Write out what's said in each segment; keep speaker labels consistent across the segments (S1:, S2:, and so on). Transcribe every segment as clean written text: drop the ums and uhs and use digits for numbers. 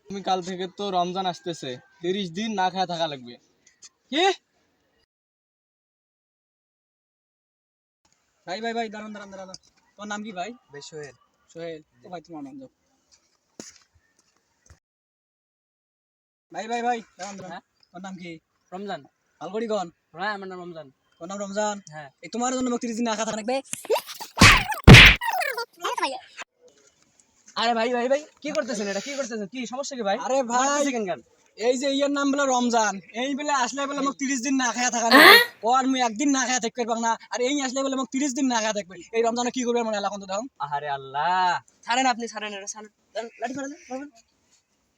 S1: তুমি কাল থেকে তো রমজান আসতেছে, 30 দিন না খাওয়া থাকা লাগবে।
S2: কি ভাই ভাই ভাই দাঁড়ান দাঁড়ান দাঁড়ান, তোমার নাম কি ভাই?
S1: ভাই সোহেল।
S2: সোহেল। ও ভাই তোমার নাম দাও। ভাই ভাই ভাই দাঁড়ান দাঁড়ান, তোমার নাম কি?
S3: রমজান।
S2: আলগড়ি গন।
S3: হ্যাঁ, আমার নাম রমজান।
S2: তোমার নাম রমজান?
S3: হ্যাঁ।
S2: এই তোমার জন্য 30 দিন না খাওয়া থাকা লাগবে।
S3: আরে ভাই ভাই ভাই, কি করতেছেন? এটা কি করতেছেন? কি সমস্যা কি ভাই?
S2: আরে ভাই,
S3: মারতেছে কেন?
S2: এই যে ইয়ার নাম বলে রমজান, এই বলে আসলে বলে মোক 30 দিন না খাওয়া থাকা লাগবে। ও আর মুই একদিন না খাওয়া থাকতে পারবো না, আর এই আসলে বলে মোক 30 দিন না খাওয়া থাকবে। এই রমজানে কি করবে মনে এখন তো দাও।
S3: আহারে আল্লাহ, ছাড়েন আপনি, ছাড়েন এটা, ছাড়েন। লাঠি ফেলে দেন, মারবেন।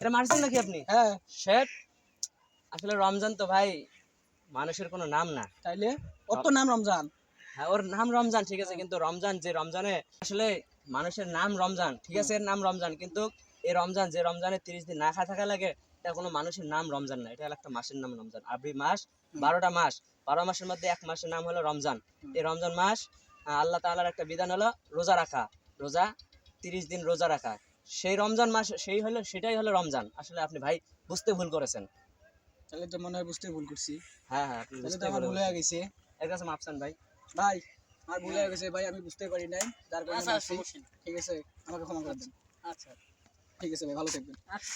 S3: এটা মারছেন নাকি আপনি?
S2: হ্যাঁ
S3: শেট। আসলে রমজান তো ভাই মানুষের কোনো নাম না।
S2: তাইলে ওর তো নাম রমজান।
S3: হ্যাঁ, ওর নাম রমজান ঠিক আছে, কিন্তু রমজান যে রমজানে আসলে মানুষের নাম রমজান ঠিক আছে, এর নাম রমজান, কিন্তু এই রমজান যে রমজানে 30 দিন না খাওয়া থাকা লাগে, এটা কোনো মানুষের নাম রমজান না, এটা হলো একটা মাসের নাম রমজান। আরবি মাস 12টা মাস, 12 মাসের মধ্যে এক মাসের নাম হলো রমজান। এই রমজান মাস আল্লাহ তাআলার একটা বিধান হলো রোজা রাখা, রোজা 30 দিন রোজা রাখা। সেই রমজান মাস সেটাই হলো রমজান। আসলে আপনি ভাই বুঝতে ভুল করেছেন।
S2: তাহলে তো মনে হয় বুঝতে ভুল করছি।
S3: হ্যাঁ হ্যাঁ, আপনি
S2: তাহলে
S3: বুঝতে
S2: তো আমার ভুল হয়ে গেছে।
S3: এর কাছে মাপছেন ভাই।
S2: ভাই আমার ভুল হয়ে গেছে ভাই, আমি বুঝতে পারি নাই, যার কারণে
S3: আচ্ছা,
S2: মারছি।
S3: সমস্যা নেই।
S2: ঠিক আছে, আমাকে ক্ষমা করে দেন।
S3: আচ্ছা
S2: ঠিক আছে ভাই, ভালো থাকবেন।
S3: আচ্ছা।